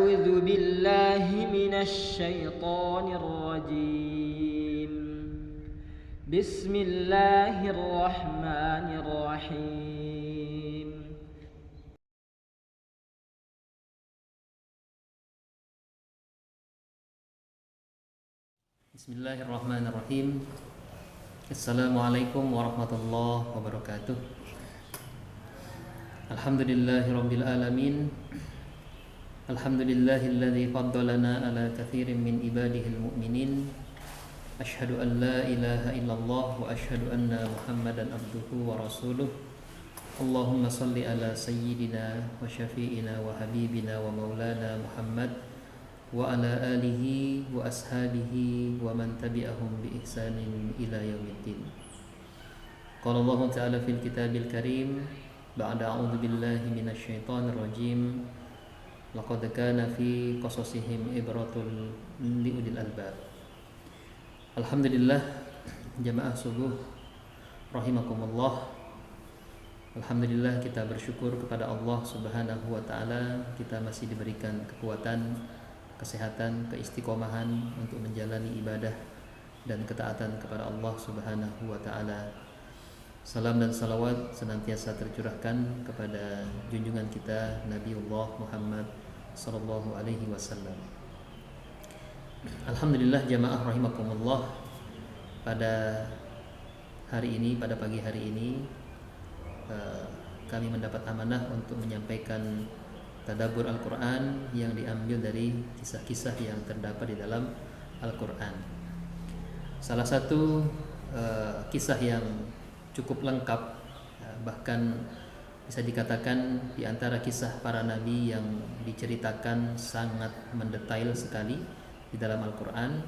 أعوذ بالله من الشيطان الرجيم بسم الله الرحمن الرحيم Bismillahirrahmanirrahim. Assalamualaikum warahmatullahi wabarakatuh. Alhamdulillahirabbil alamin. Alhamdulillahilladzi faddalana ala katsirin min ibadihil mu'minin. Asyhadu an la ilaha illallah wa asyhadu anna Muhammadan abduhu wa rasuluh. Allahumma shalli ala sayyidina wa syafi'ina wa habibina wa maulana Muhammad wa ala alihi wa ashabihi wa man tabi'ahum bi ihsanin ila yaumiddin. Qala Allah Ta'ala fil kitabil karim ba'da a'udzu billahi minasy syaithanir rajim. Laqad kana fi qasasihim ibratul liulil albab. Alhamdulillah jamaah subuh rahimakumullah. Alhamdulillah kita bersyukur kepada Allah Subhanahu wa taala, kita masih diberikan kekuatan, kesehatan, keistiqomahan untuk menjalani ibadah dan ketaatan kepada Allah Subhanahu wa taala. Salam dan salawat senantiasa tercurahkan kepada junjungan kita Nabiullah Muhammad sallallahu alaihi wasallam. Alhamdulillah jamaah rahimakumullah, pada hari ini, pada pagi hari ini kami mendapat amanah untuk menyampaikan tadabbur Al-Quran yang diambil dari kisah-kisah yang terdapat di dalam Al-Quran. Salah satu kisah yang cukup lengkap, bahkan bisa dikatakan di antara kisah para nabi yang diceritakan sangat mendetail sekali di dalam Al-Quran,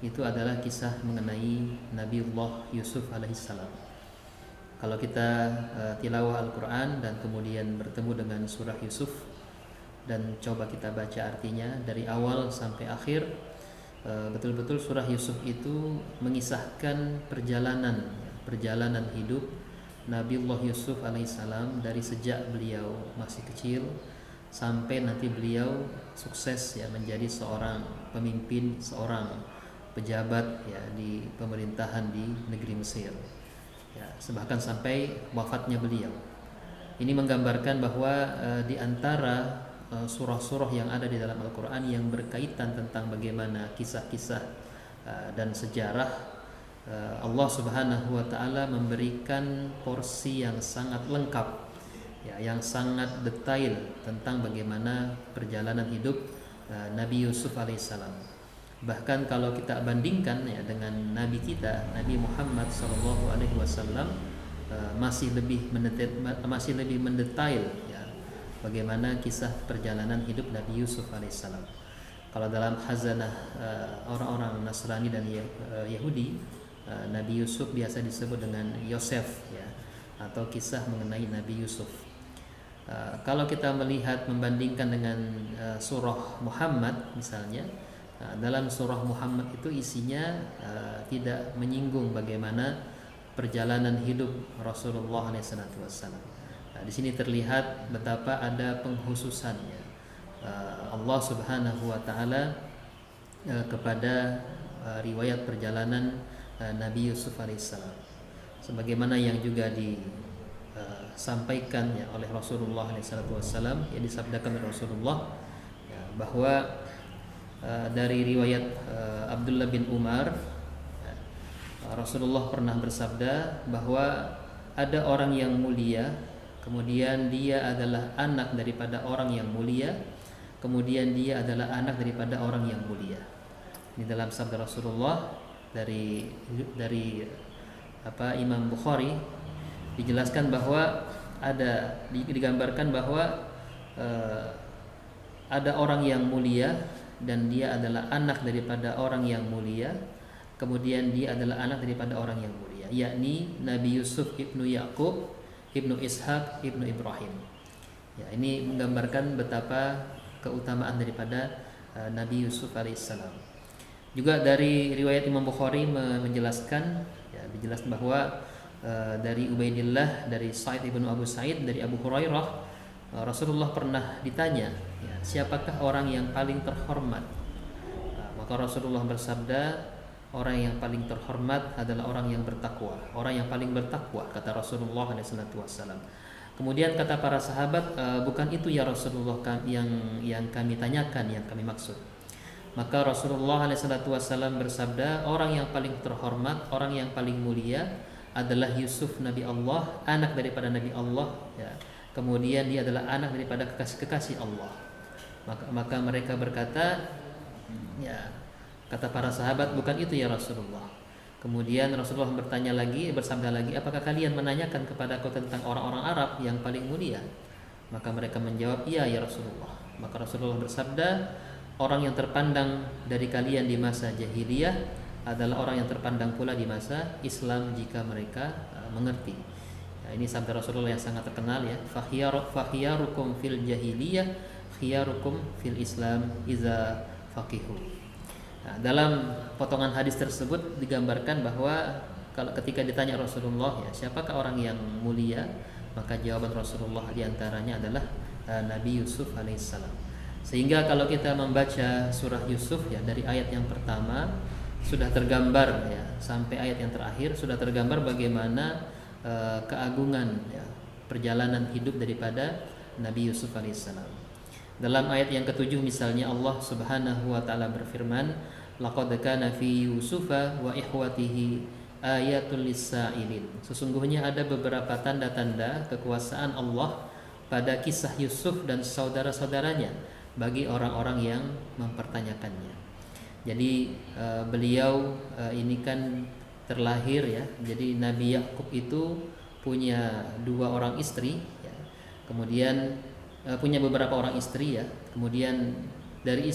itu adalah kisah mengenai Nabiullah Yusuf alaihissalam. Kalau kita tilawah Al-Quran dan kemudian bertemu dengan surah Yusuf dan coba kita baca artinya dari awal sampai akhir, betul-betul surah Yusuf itu mengisahkan perjalanan hidup Nabiullah Yusuf alaihissalam dari sejak beliau masih kecil sampai nanti beliau sukses ya menjadi seorang pemimpin, seorang pejabat ya di pemerintahan di negeri Mesir. Ya, bahkan sampai wafatnya beliau. Ini menggambarkan bahwa di antara surah-surah yang ada di dalam Al-Quran yang berkaitan tentang bagaimana kisah-kisah dan sejarah, Allah Subhanahu wa taala memberikan porsi yang sangat lengkap ya, yang sangat detail tentang bagaimana perjalanan hidup Nabi Yusuf alaihissalam. Bahkan kalau kita bandingkan ya dengan Nabi kita, Nabi Muhammad SAW, masih lebih mendetail ya bagaimana kisah perjalanan hidup Nabi Yusuf alaihissalam. Kalau dalam khazanah orang-orang Nasrani dan Yahudi, Nabi Yusuf biasa disebut dengan Yosef ya, atau kisah mengenai Nabi Yusuf. Kalau kita melihat membandingkan dengan surah Muhammad misalnya, dalam surah Muhammad itu isinya tidak menyinggung bagaimana perjalanan hidup Rasulullah SAW. Di sini terlihat betapa ada pengkhususannya Allah Subhanahu wa taala kepada riwayat perjalanan Nabi Yusuf alaihissalam, sebagaimana yang juga disampaikan ya oleh Rasulullah SAW, yang disabdakan oleh Rasulullah ya, bahwa dari riwayat Abdullah bin Umar, Rasulullah pernah bersabda bahwa ada orang yang mulia, kemudian dia adalah anak daripada orang yang mulia, kemudian dia adalah anak daripada orang yang mulia. Ini dalam sabda Rasulullah dari Imam Bukhari, dijelaskan bahwa digambarkan bahwa ada orang yang mulia dan dia adalah anak daripada orang yang mulia, kemudian dia adalah anak daripada orang yang mulia, yakni Nabi Yusuf ibnu Yakub ibnu Ishaq ibnu Ibrahim. Ya, ini menggambarkan betapa keutamaan daripada Nabi Yusuf alaihissalam. Juga dari riwayat Imam Bukhari menjelaskan, ya, dijelaskan bahwa dari Ubaidillah, dari Sa'id ibnu Abu Sa'id, dari Abu Hurairah Rasulullah pernah ditanya, ya, siapakah orang yang paling terhormat? Maka Rasulullah bersabda, orang yang paling terhormat adalah orang yang bertakwa. Orang yang paling bertakwa, kata Rasulullah SAW. Kemudian kata para sahabat, bukan itu ya Rasulullah yang kami tanyakan, yang kami maksud. Maka Rasulullah SAW bersabda, orang yang paling terhormat, orang yang paling mulia adalah Yusuf Nabi Allah, anak daripada Nabi Allah, ya. Kemudian dia adalah anak daripada kekasih Allah. Maka mereka berkata, ya, kata para sahabat, bukan itu ya Rasulullah. Kemudian Rasulullah bertanya lagi, bersabda lagi, apakah kalian menanyakan kepadaku tentang orang-orang Arab yang paling mulia? Maka mereka menjawab, iya ya Rasulullah. Maka Rasulullah bersabda, orang yang terpandang dari kalian di masa jahiliyah adalah orang yang terpandang pula di masa Islam jika mereka mengerti. Nah, ini sabda Rasulullah yang sangat terkenal, ya. Fakhiyarukum fil jahiliyah khiyarukum fil Islam iza faqihu. Nah, dalam potongan hadis tersebut digambarkan bahwa kalau ketika ditanya Rasulullah, ya, siapakah orang yang mulia, maka jawaban Rasulullah diantaranya adalah Nabi Yusuf alaihissalam. Sehingga kalau kita membaca surah Yusuf, ya, dari ayat yang pertama sudah tergambar, ya, sampai ayat yang terakhir sudah tergambar bagaimana keagungan, ya, perjalanan hidup daripada Nabi Yusuf alaihissalam. Dalam ayat yang ketujuh misalnya Allah Subhanahu wa taala berfirman, laqad kana fi Yusufa wa ikhwatihi ayatul lis-sa'ilin. Sesungguhnya ada beberapa tanda-tanda kekuasaan Allah pada kisah Yusuf dan saudara-saudaranya bagi orang-orang yang mempertanyakannya. Jadi beliau ini kan terlahir, ya. Jadi Nabi Yakub itu punya 2 orang istri, ya. Kemudian punya beberapa orang istri, ya. Kemudian dari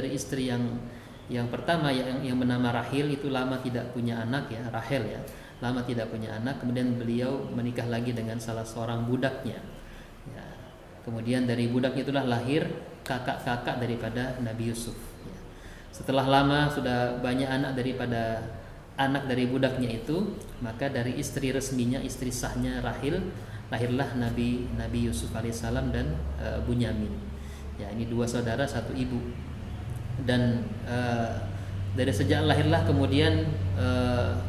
istri yang pertama yang bernama Rahil itu lama tidak punya anak, ya, Rahel, ya. Lama tidak punya anak. Kemudian beliau menikah lagi dengan salah seorang budaknya, ya. Kemudian dari budaknya itulah lahir kakak-kakak daripada Nabi Yusuf, ya. Setelah lama sudah banyak anak dari budaknya itu, maka dari istri resminya, istri sahnya Rahil, lahirlah Nabi Yusuf alaihissalam dan Bunyamin. Ya, ini 2 saudara, 1 ibu. Dan dari sejak lahirlah kemudian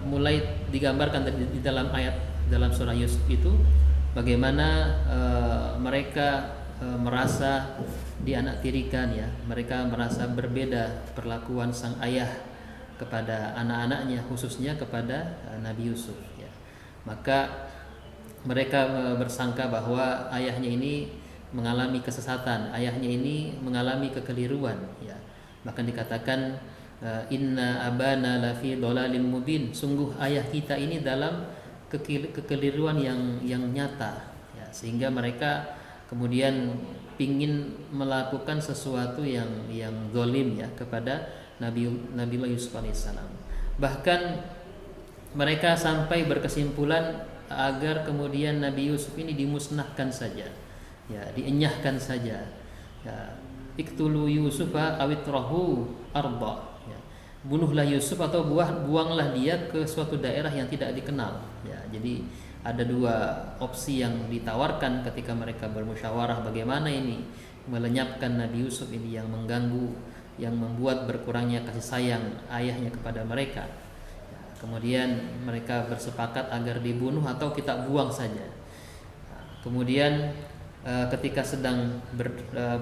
mulai digambarkan di dalam ayat dalam surah Yusuf itu bagaimana mereka merasa dianaktirikan, ya. Mereka merasa berbeda perlakuan sang ayah kepada anak-anaknya, khususnya kepada Nabi Yusuf, ya. Maka mereka bersangka bahwa ayahnya ini mengalami kesesatan, ayahnya ini mengalami kekeliruan, ya. Bahkan dikatakan inna abana lafi dhalalin mubin, sungguh ayah kita ini dalam kekeliruan yang nyata, ya. Sehingga mereka kemudian ingin melakukan sesuatu yang zalim, ya, kepada Nabi Yusuf alaihissalam. Bahkan mereka sampai berkesimpulan agar kemudian Nabi Yusuf ini dimusnahkan saja, ya, dienyahkan saja, ya. Iktulu Yusufa awitrahu arba, ya. Bunuhlah Yusuf atau buanglah dia ke suatu daerah yang tidak dikenal, ya. Jadi ada 2 opsi yang ditawarkan ketika mereka bermusyawarah bagaimana ini melenyapkan Nabi Yusuf ini yang mengganggu, yang membuat berkurangnya kasih sayang ayahnya kepada mereka. Kemudian mereka bersepakat agar dibunuh atau kita buang saja. Kemudian ketika sedang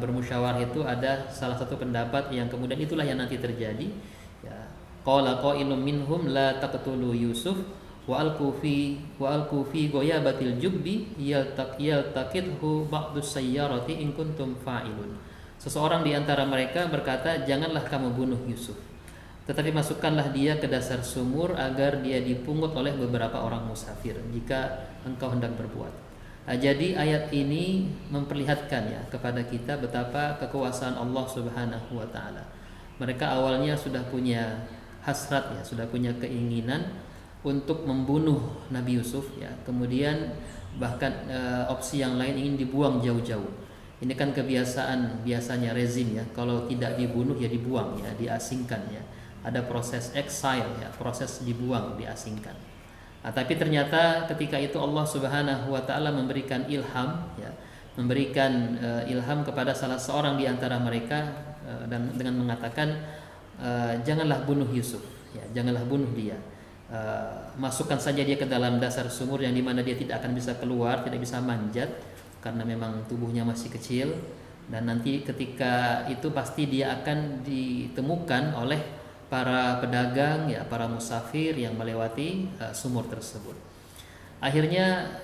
bermusyawarah itu ada salah satu pendapat yang kemudian itulah yang nanti terjadi, ya. Qala qailum minhum la taqtulu Yusuf wa alqu fi ghayabatil jubbi yaltaqithu ba'dus sayyarati in kuntum fa'ilun. Seseorang di antara mereka berkata, janganlah kamu bunuh Yusuf, tetapi masukkanlah dia ke dasar sumur agar dia dipungut oleh beberapa orang musafir jika engkau hendak berbuat. Nah, jadi ayat ini memperlihatkan, ya, kepada kita betapa kekuasaan Allah Subhanahu wa taala. Mereka awalnya sudah punya hasrat, ya, sudah punya keinginan untuk membunuh Nabi Yusuf, ya. Kemudian bahkan opsi yang lain ingin dibuang jauh-jauh. Ini kan kebiasaan biasanya rezim, ya, kalau tidak dibunuh ya dibuang, ya, diasingkan, ya. Ada proses exile, ya, proses dibuang, diasingkan. Nah, tapi ternyata ketika itu Allah Subhanahu wa taala memberikan ilham, ya. memberikan ilham kepada salah seorang di antara mereka dan dengan mengatakan janganlah bunuh Yusuf, ya, janganlah bunuh dia. Masukkan saja dia ke dalam dasar sumur yang dimana dia tidak akan bisa keluar, tidak bisa manjat karena memang tubuhnya masih kecil, dan nanti ketika itu pasti dia akan ditemukan oleh para pedagang, ya, para musafir yang melewati sumur tersebut. Akhirnya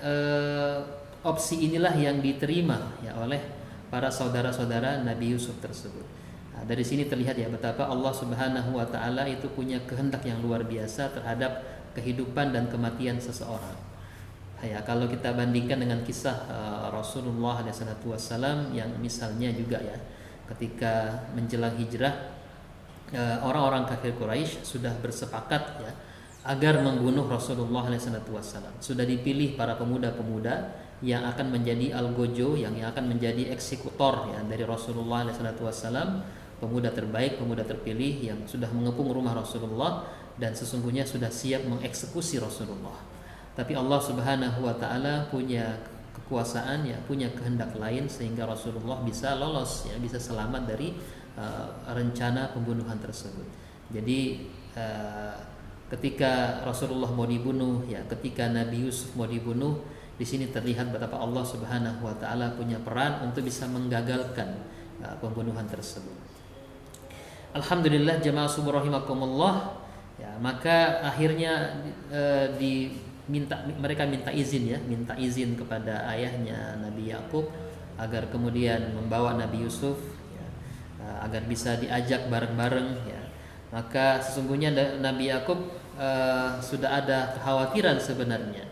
opsi inilah yang diterima, ya, oleh para saudara-saudara Nabi Yusuf tersebut. Nah, dari sini terlihat, ya, betapa Allah Subhanahu wa taala itu punya kehendak yang luar biasa terhadap kehidupan dan kematian seseorang. Ya, kalau kita bandingkan dengan kisah Rasulullah SAW yang misalnya juga, ya, ketika menjelang hijrah, orang-orang kafir Quraisy sudah bersepakat, ya, agar membunuh Rasulullah SAW. Sudah dipilih para pemuda-pemuda yang akan menjadi algojo, yang akan menjadi eksekutor, ya, dari Rasulullah SAW. Pemuda terbaik, pemuda terpilih yang sudah mengepung rumah Rasulullah dan sesungguhnya sudah siap mengeksekusi Rasulullah. Tapi Allah Subhanahu wa taala punya kekuasaan, ya, punya kehendak lain sehingga Rasulullah bisa lolos, ya, bisa selamat dari rencana pembunuhan tersebut. Jadi ketika Rasulullah mau dibunuh, ya, ketika Nabi Yusuf mau dibunuh, di sini terlihat betapa Allah Subhanahu wa taala punya peran untuk bisa menggagalkan pembunuhan tersebut. Alhamdulillah jamaah subuh rahimakumullah, ya, maka akhirnya mereka minta izin, ya, minta izin kepada ayahnya Nabi Yakub agar kemudian membawa Nabi Yusuf, ya, agar bisa diajak bareng-bareng, ya. Maka sesungguhnya Nabi Yakub sudah ada kekhawatiran sebenarnya.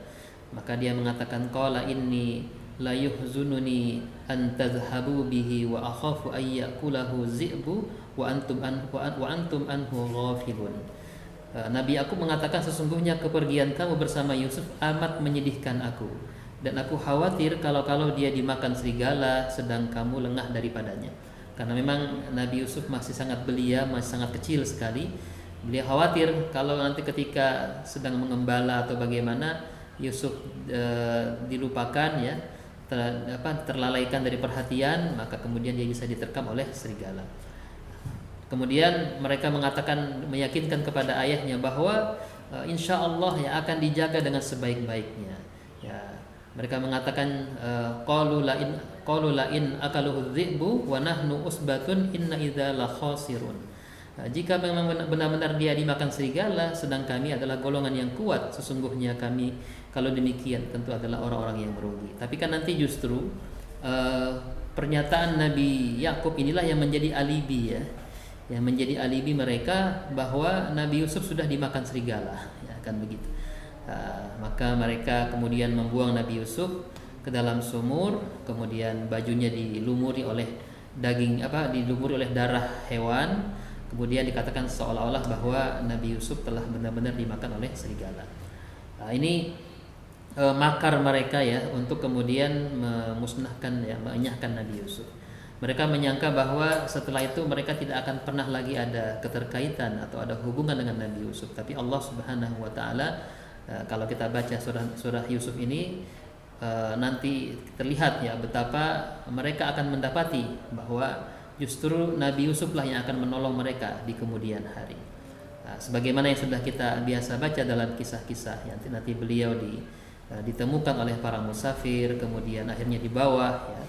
Maka dia mengatakan, qala inni la yuhzununi an tadhhabu bihi wa akhafu ay yakulahu zi'bu wa antum anhu ghafilun. Nabi Yakub mengatakan, sesungguhnya kepergian kamu bersama Yusuf amat menyedihkan aku, dan aku khawatir kalau dia dimakan serigala sedang kamu lengah daripadanya. Karena memang Nabi Yusuf masih sangat belia, masih sangat kecil sekali. Beliau khawatir kalau nanti ketika sedang mengembala atau bagaimana Yusuf dilupakan, ya, terlalaikan dari perhatian, maka kemudian dia bisa diterkam oleh serigala. Kemudian mereka mengatakan, meyakinkan kepada ayahnya bahwa insya Allah, ya, akan dijaga dengan sebaik-baiknya. Ya, mereka mengatakan, qalu la in akaluhu dhi'bu wa nahnu usbatun inna idza la khasirun. Jika memang benar-benar dia dimakan serigala sedang kami adalah golongan yang kuat, sesungguhnya kami kalau demikian tentu adalah orang-orang yang merugi. Tapi kan nanti justru pernyataan Nabi Yakub inilah yang menjadi alibi, ya, yang menjadi alibi mereka bahwa Nabi Yusuf sudah dimakan serigala, ya, kan begitu. Maka mereka kemudian membuang Nabi Yusuf ke dalam sumur, kemudian bajunya dilumuri oleh dilumuri oleh darah hewan. Kemudian dikatakan seolah-olah bahwa Nabi Yusuf telah benar-benar dimakan oleh serigala. Ini makar mereka, ya, untuk kemudian memusnahkan, ya, menyahkan Nabi Yusuf. Mereka menyangka bahwa setelah itu mereka tidak akan pernah lagi ada keterkaitan atau ada hubungan dengan Nabi Yusuf. Tapi Allah Subhanahu wa taala, kalau kita baca surah Yusuf ini, nanti terlihat, ya, betapa mereka akan mendapati bahwa justru Nabi Yusuflah yang akan menolong mereka di kemudian hari. Sebagaimana yang sudah kita biasa baca dalam kisah-kisah, yang nanti beliau ditemukan oleh para musafir, kemudian akhirnya dibawa, ya,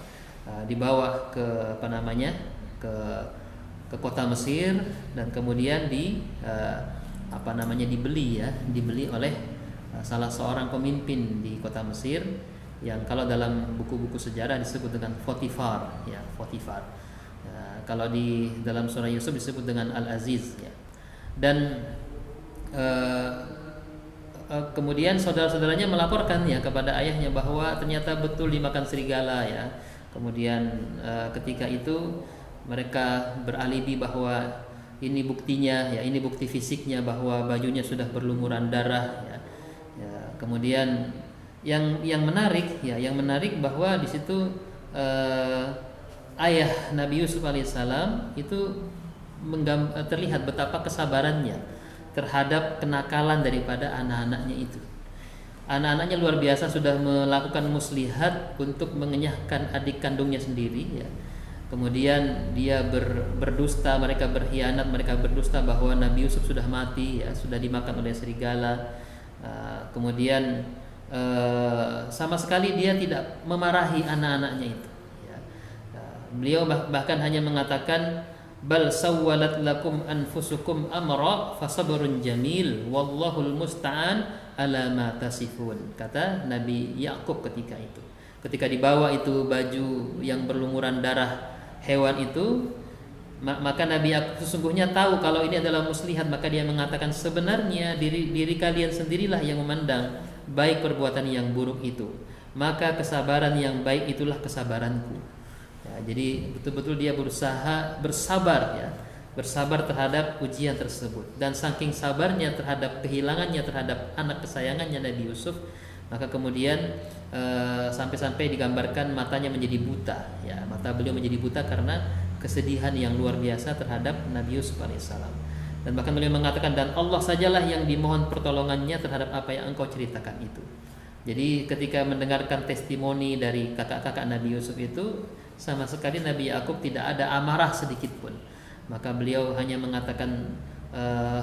dibawa ke ke kota Mesir, dan kemudian dibeli oleh salah seorang pemimpin di kota Mesir yang kalau dalam buku-buku sejarah disebut dengan Potifar, ya, Potifar. Kalau di dalam surah Yusuf disebut dengan Al-Aziz, ya. Dan kemudian saudara-saudaranya melaporkan, ya, kepada ayahnya bahwa ternyata betul dimakan serigala, ya. Kemudian ketika itu mereka beralibi bahwa ini buktinya, ya, ini bukti fisiknya bahwa bajunya sudah berlumuran darah, ya. Kemudian yang menarik, ya, yang menarik bahwa di situ ayah Nabi Yusuf alaihissalam itu terlihat betapa kesabarannya terhadap kenakalan daripada anak-anaknya itu. Anak-anaknya luar biasa, sudah melakukan muslihat untuk mengenyahkan adik kandungnya sendiri ya. Kemudian dia berdusta, mereka berkhianat, mereka berdusta bahwa Nabi Yusuf sudah mati ya, sudah dimakan oleh serigala. Kemudian sama sekali dia tidak memarahi anak-anaknya itu ya. Beliau bahkan hanya mengatakan, bal sawwalat lakum anfusukum amra fasabrun jamil wallahul musta'an ala ma tasifun, kata Nabi Yakub ketika itu. Ketika dibawa itu baju yang berlumuran darah hewan itu, maka Nabi Yakub sesungguhnya tahu kalau ini adalah muslihat, maka dia mengatakan, sebenarnya diri kalian sendirilah yang memandang baik perbuatan yang buruk itu, maka kesabaran yang baik itulah kesabaranku ya. Jadi betul-betul dia berusaha bersabar ya, bersabar terhadap ujian tersebut. Dan saking sabarnya terhadap kehilangannya terhadap anak kesayangannya Nabi Yusuf, maka kemudian sampai-sampai digambarkan matanya menjadi buta ya, mata beliau menjadi buta karena kesedihan yang luar biasa terhadap Nabi Yusuf alaihissalam. Dan bahkan beliau mengatakan, dan Allah sajalah yang dimohon pertolongannya terhadap apa yang engkau ceritakan itu. Jadi ketika mendengarkan testimoni dari kakak-kakak Nabi Yusuf itu, sama sekali Nabi Yakub tidak ada amarah sedikit pun. Maka beliau hanya mengatakan,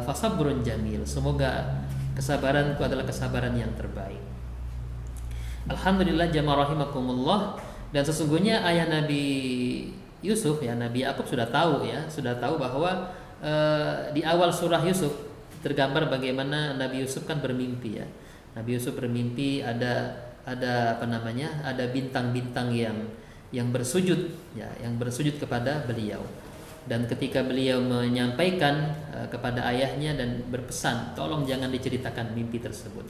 fasabrun jamil, semoga kesabaranku adalah kesabaran yang terbaik. Alhamdulillah jamaah rahimakumullah. Dan sesungguhnya ayah Nabi Yusuf ya, Nabi Yakub sudah tahu ya, sudah tahu bahwa di awal surah Yusuf tergambar bagaimana Nabi Yusuf kan bermimpi ya. Nabi Yusuf bermimpi ada apa namanya, ada bintang-bintang yang bersujud ya, yang bersujud kepada beliau. Dan ketika beliau menyampaikan kepada ayahnya dan berpesan, tolong jangan diceritakan mimpi tersebut.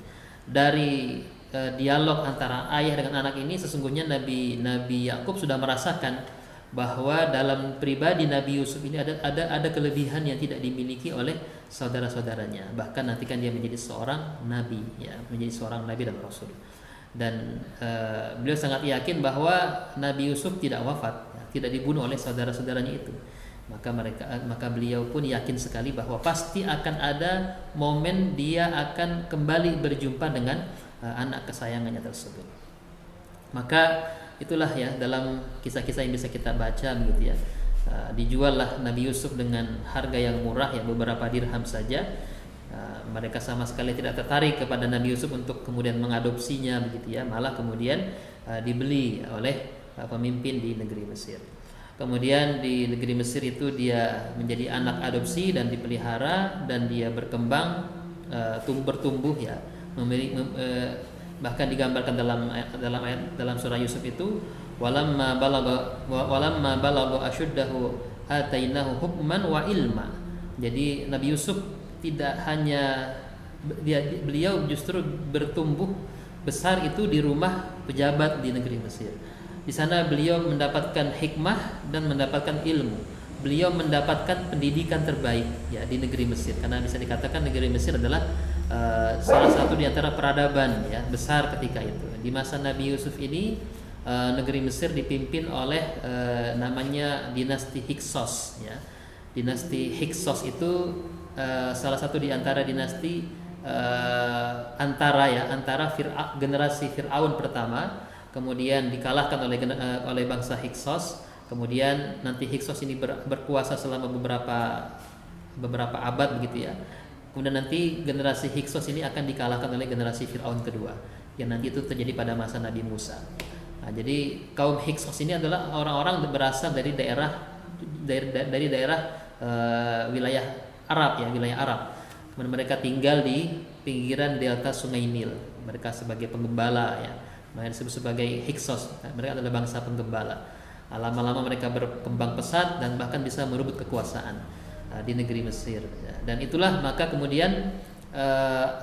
Dari dialog antara ayah dengan anak ini, sesungguhnya Nabi Yakub sudah merasakan bahwa dalam pribadi Nabi Yusuf ini ada kelebihan yang tidak dimiliki oleh saudara-saudaranya. Bahkan nanti kan dia menjadi seorang nabi ya, menjadi seorang nabi dan rasul. Dan beliau sangat yakin bahwa Nabi Yusuf tidak wafat ya, tidak dibunuh oleh saudara-saudaranya itu. Maka beliau pun yakin sekali bahwa pasti akan ada momen dia akan kembali berjumpa dengan anak kesayangannya tersebut. Maka itulah ya, dalam kisah-kisah yang bisa kita baca begitu ya. Dijuallah Nabi Yusuf dengan harga yang murah ya, beberapa dirham saja. Mereka sama sekali tidak tertarik kepada Nabi Yusuf untuk kemudian mengadopsinya begitu ya, malah kemudian dibeli oleh pemimpin di negeri Mesir. Kemudian di negeri Mesir itu dia menjadi anak adopsi dan dipelihara, dan dia berkembang bertumbuh ya, bahkan digambarkan dalam surah Yusuf itu, walamma balagha ashuddahu atainahu hukman wa ilma. Jadi Nabi Yusuf tidak hanya beliau justru bertumbuh besar itu di rumah pejabat di negeri Mesir. Di sana beliau mendapatkan hikmah dan mendapatkan ilmu. Beliau mendapatkan pendidikan terbaik ya di negeri Mesir, karena bisa dikatakan negeri Mesir adalah salah satu di antara peradaban ya besar ketika itu. Di masa Nabi Yusuf ini negeri Mesir dipimpin oleh namanya dinasti Hyksos ya. Dinasti Hyksos itu salah satu di antara dinasti antara generasi Fir'aun pertama, kemudian dikalahkan oleh bangsa Hyksos. Kemudian nanti Hyksos ini berkuasa selama beberapa abad begitu ya. Kemudian nanti generasi Hyksos ini akan dikalahkan oleh generasi Fir'aun kedua, yang nanti itu terjadi pada masa Nabi Musa. Nah, jadi kaum Hyksos ini adalah orang-orang berasal dari daerah wilayah Arab ya, wilayah Arab. Kemudian mereka tinggal di pinggiran delta Sungai Nil. Mereka sebagai penggembala ya. Mereka disebut sebagai Hyksos. Mereka adalah bangsa penggembala. Lama-lama mereka berkembang pesat dan bahkan bisa merebut kekuasaan di negeri Mesir. Dan itulah maka kemudian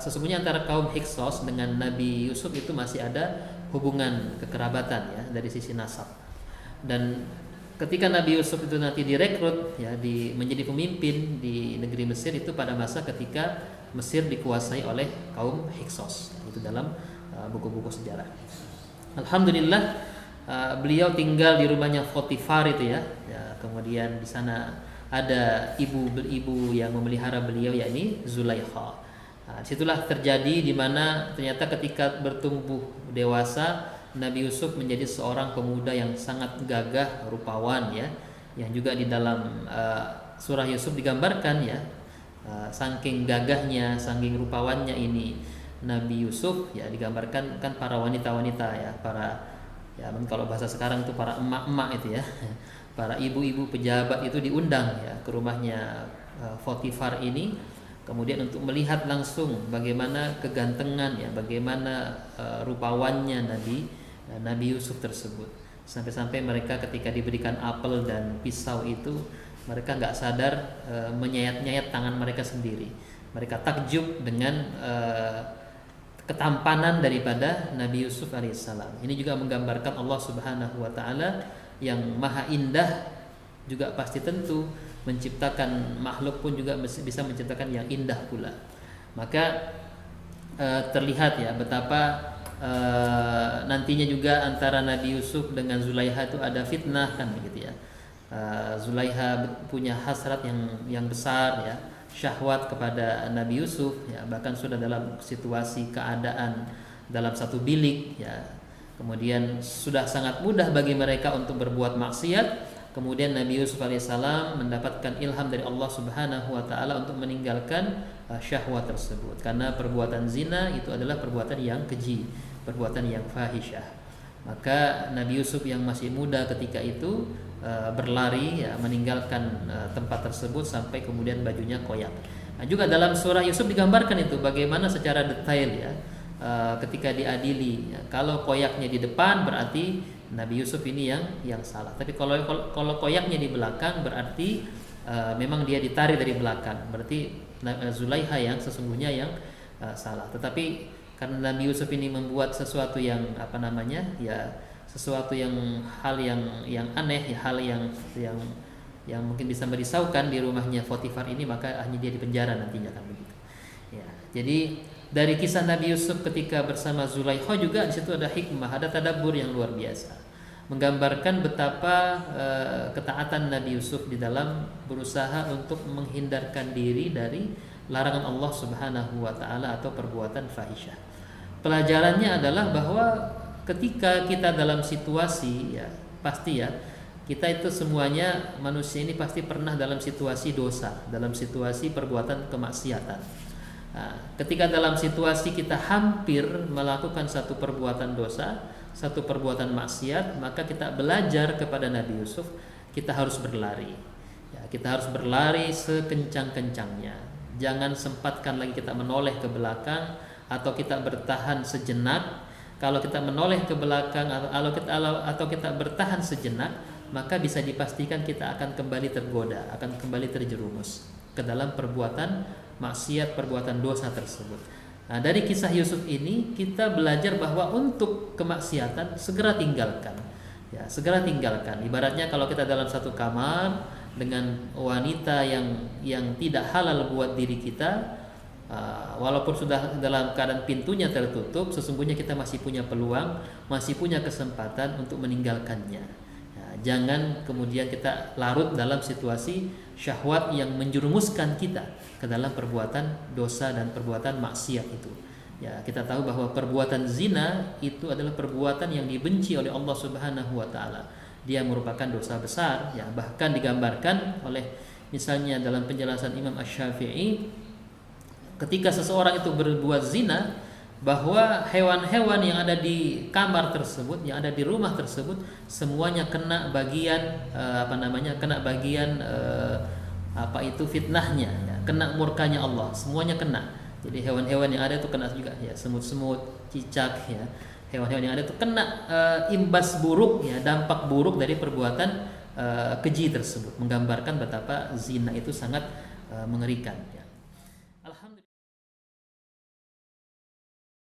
sesungguhnya antara kaum Hyksos dengan Nabi Yusuf itu masih ada hubungan kekerabatan ya dari sisi nasab. Dan ketika Nabi Yusuf itu nanti direkrut ya menjadi pemimpin di negeri Mesir itu pada masa ketika Mesir dikuasai oleh kaum Hyksos. Itu dalam buku-buku sejarah. Alhamdulillah beliau tinggal di rumahnya Potifar itu ya. Kemudian di sana ada ibu yang memelihara beliau, yakni Zulaikha. Nah, disitulah terjadi di mana ternyata ketika bertumbuh dewasa, Nabi Yusuf menjadi seorang pemuda yang sangat gagah, rupawan ya, yang juga di dalam surah Yusuf digambarkan ya, saking gagahnya, saking rupawannya ini Nabi Yusuf ya, digambarkan kan para wanita-wanita ya, para ya kalau bahasa sekarang itu para emak-emak itu ya, para ibu-ibu pejabat itu diundang ya ke rumahnya Potifar ini, kemudian untuk melihat langsung bagaimana kegantengan ya, bagaimana rupawannya Nabi Yusuf tersebut. Sampai-sampai mereka ketika diberikan apel dan pisau itu, mereka nggak sadar menyayat-nyayat tangan mereka sendiri. Mereka takjub dengan ketampanan daripada Nabi Yusuf alaihissalam. Ini juga menggambarkan Allah Subhanahu wa taala yang maha indah, juga pasti tentu menciptakan makhluk pun juga bisa menciptakan yang indah pula. Maka terlihat ya betapa nantinya juga antara Nabi Yusuf dengan Zulaiha itu ada fitnah kan begitu ya. Zulaiha punya hasrat yang besar ya, syahwat kepada Nabi Yusuf ya, bahkan sudah dalam situasi keadaan dalam satu bilik ya. Kemudian sudah sangat mudah bagi mereka untuk berbuat maksiat. Kemudian Nabi Yusuf alaihissalam mendapatkan ilham dari Allah Subhanahu wa taala untuk meninggalkan syahwat tersebut, karena perbuatan zina itu adalah perbuatan yang keji, perbuatan yang fahisyah. Maka Nabi Yusuf yang masih muda ketika itu berlari ya, meninggalkan tempat tersebut sampai kemudian bajunya koyak. Nah, juga dalam surah Yusuf digambarkan itu bagaimana secara detail ya, ketika diadili ya, kalau koyaknya di depan berarti Nabi Yusuf ini yang salah. Tapi kalau koyaknya di belakang berarti memang dia ditarik dari belakang. Berarti Zulaiha yang sesungguhnya yang salah. Tetapi karena Nabi Yusuf ini membuat sesuatu yang sesuatu yang hal yang aneh, ya, hal yang mungkin bisa merisaukan di rumahnya Potifar ini, maka akhirnya dia dipenjara nantinya kan begitu. Ya, jadi dari kisah Nabi Yusuf ketika bersama Zulaikha juga di situ ada hikmah, ada tadabbur yang luar biasa, menggambarkan betapa ketaatan Nabi Yusuf di dalam berusaha untuk menghindarkan diri dari larangan Allah Subhanahu wa taala atau perbuatan fahisyah. Pelajarannya adalah bahwa ketika kita dalam situasi ya, pasti ya, kita itu semuanya manusia ini pasti pernah dalam situasi dosa, dalam situasi perbuatan kemaksiatan. Nah, ketika dalam situasi kita hampir melakukan satu perbuatan dosa, satu perbuatan maksiat, maka kita belajar kepada Nabi Yusuf, kita harus berlari. Ya, kita harus berlari sekencang-kencangnya. Jangan sempatkan lagi kita menoleh ke belakang atau kita bertahan sejenak. Kalau kita menoleh ke belakang atau kita bertahan sejenak, maka bisa dipastikan kita akan kembali tergoda, akan kembali terjerumus ke dalam perbuatan maksiat, perbuatan dosa tersebut. Nah, dari kisah Yusuf ini kita belajar bahwa untuk kemaksiatan segera tinggalkan. Ya, segera tinggalkan. Ibaratnya kalau kita dalam satu kamar dengan wanita yang tidak halal buat diri kita, walaupun sudah dalam keadaan pintunya tertutup, sesungguhnya kita masih punya peluang, masih punya kesempatan untuk meninggalkannya. Ya, jangan kemudian kita larut dalam situasi syahwat yang menjerumuskan kita ke dalam perbuatan dosa dan perbuatan maksiat itu. Ya, kita tahu bahwa perbuatan zina itu adalah perbuatan yang dibenci oleh Allah Subhanahu wa taala. Dia merupakan dosa besar, ya, bahkan digambarkan oleh misalnya dalam penjelasan Imam Asy-Syafi'i, ketika seseorang itu berbuat zina, bahwa hewan-hewan yang ada di kamar tersebut, yang ada di rumah tersebut, semuanya kena bagian fitnahnya, ya, kena murkanya Allah, semuanya kena. Jadi hewan-hewan yang ada itu kena juga, ya, semut-semut, cicak, ya, hewan-hewan yang ada itu kena imbas buruk, ya, dampak buruk dari perbuatan keji tersebut, menggambarkan betapa zina itu sangat mengerikan. Ya.